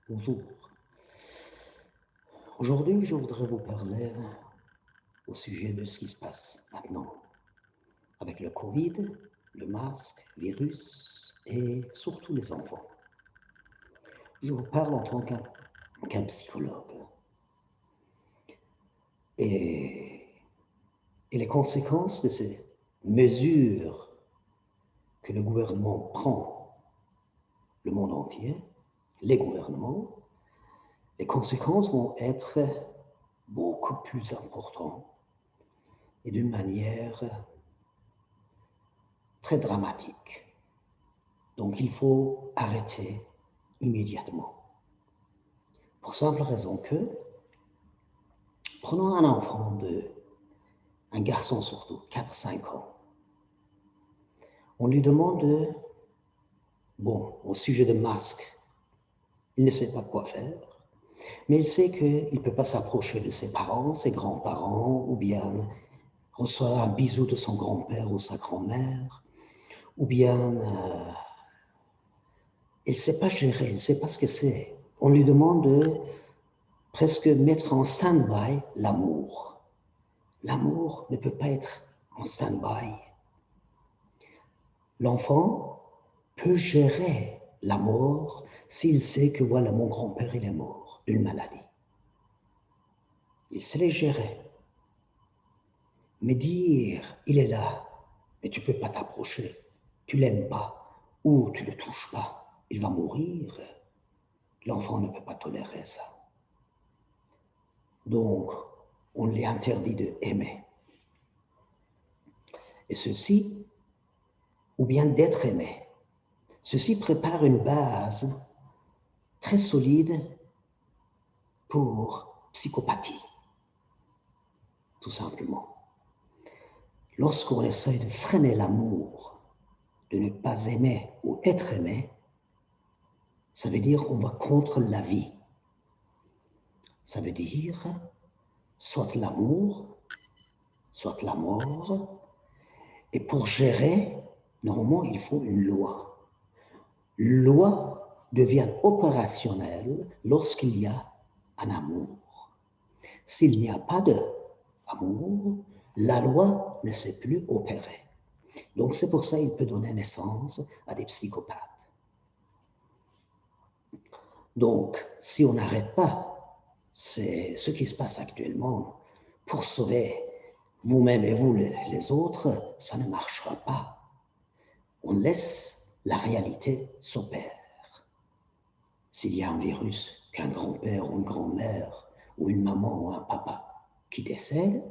Bonjour. Aujourd'hui, je voudrais vous parler au sujet de ce qui se passe maintenant avec le Covid, le masque, virus et surtout les enfants. Je vous parle en tant qu'un psychologue. Et, et les conséquences de ces mesures que le gouvernement prend, le monde entier, les gouvernements, les conséquences vont être beaucoup plus importantes et d'une manière très dramatique. Donc il faut arrêter immédiatement. Pour simple raison que, prenons un enfant un garçon surtout, 4-5 ans. On lui demande, au sujet de masque, il ne sait pas quoi faire, mais il sait qu'il ne peut pas s'approcher de ses parents, ses grands-parents, ou bien recevoir un bisou de son grand-père ou sa grand-mère, ou bien il ne sait pas gérer, il ne sait pas ce que c'est. On lui demande de presque mettre en stand-by l'amour. L'amour ne peut pas être en stand-by. L'enfant peut gérer la mort s'il sait que voilà, mon grand-père, il est mort d'une maladie. Il sait les gérer. Mais dire, il est là, mais tu ne peux pas t'approcher, tu ne l'aimes pas, ou tu ne le touches pas, il va mourir, l'enfant ne peut pas tolérer ça. Donc, on lui interdit d'aimer. Et ceci, ou bien d'être aimé, ceci prépare une base très solide pour psychopathie, tout simplement. Lorsqu'on essaye de freiner l'amour, de ne pas aimer ou être aimé, ça veut dire qu'on va contre la vie. Ça veut dire soit l'amour, soit la mort. Et pour gérer, normalement, il faut une loi. Loi devient opérationnelle lorsqu'il y a un amour. S'il n'y a pas d'amour, la loi ne sait plus opérer. Donc c'est pour ça qu'il peut donner naissance à des psychopathes. Donc, si on n'arrête pas, c'est ce qui se passe actuellement, pour sauver vous-même et vous les autres, ça ne marchera pas. On laisse la réalité s'opérer. S'il y a un virus, qu'un grand-père ou une grand-mère, ou une maman ou un papa qui décède,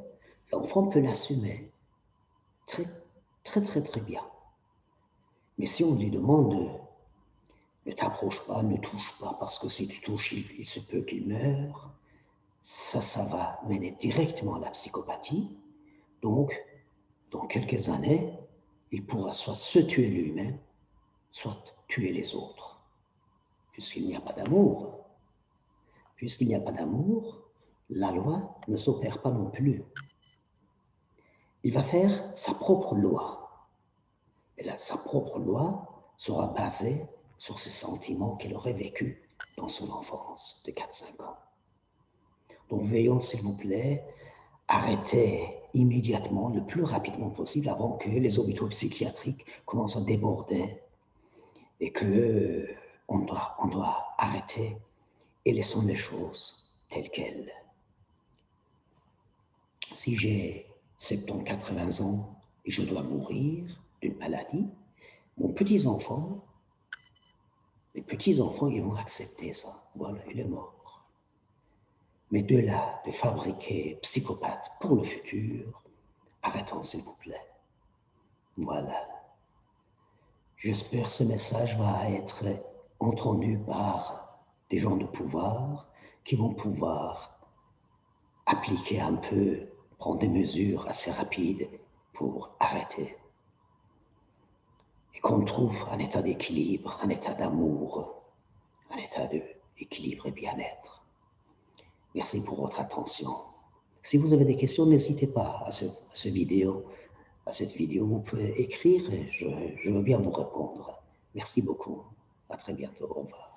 l'enfant peut l'assumer très, très, très, très bien. Mais si on lui demande ne t'approche pas, ne touche pas, parce que si tu touches, il se peut qu'il meure, ça va mener directement à la psychopathie. Donc, dans quelques années, il pourra soit se tuer lui-même, soit tuer les autres, puisqu'il n'y a pas d'amour. Puisqu'il n'y a pas d'amour, la loi ne s'opère pas non plus. Il va faire sa propre loi. Et là, sa propre loi sera basée sur ses sentiments qu'il aurait vécus dans son enfance de 4-5 ans. Donc veillons, s'il vous plaît, arrêtez immédiatement, le plus rapidement possible, avant que les hôpitaux psychiatriques commencent à déborder et qu'on doit arrêter et laissons les choses telles quelles. Si j'ai 70-80 ans et je dois mourir d'une maladie, mes petits-enfants, ils vont accepter ça. Voilà, il est mort. Mais de là, de fabriquer psychopathes pour le futur, arrêtons s'il vous plaît. Voilà. J'espère que ce message va être entendu par des gens de pouvoir qui vont pouvoir appliquer un peu, prendre des mesures assez rapides pour arrêter. Et qu'on trouve un état d'équilibre, un état d'amour, un état d'équilibre et bien-être. Merci pour votre attention. Si vous avez des questions, n'hésitez pas à cette vidéo. Vous pouvez écrire et je veux bien vous répondre. Merci beaucoup. À très bientôt. Au revoir.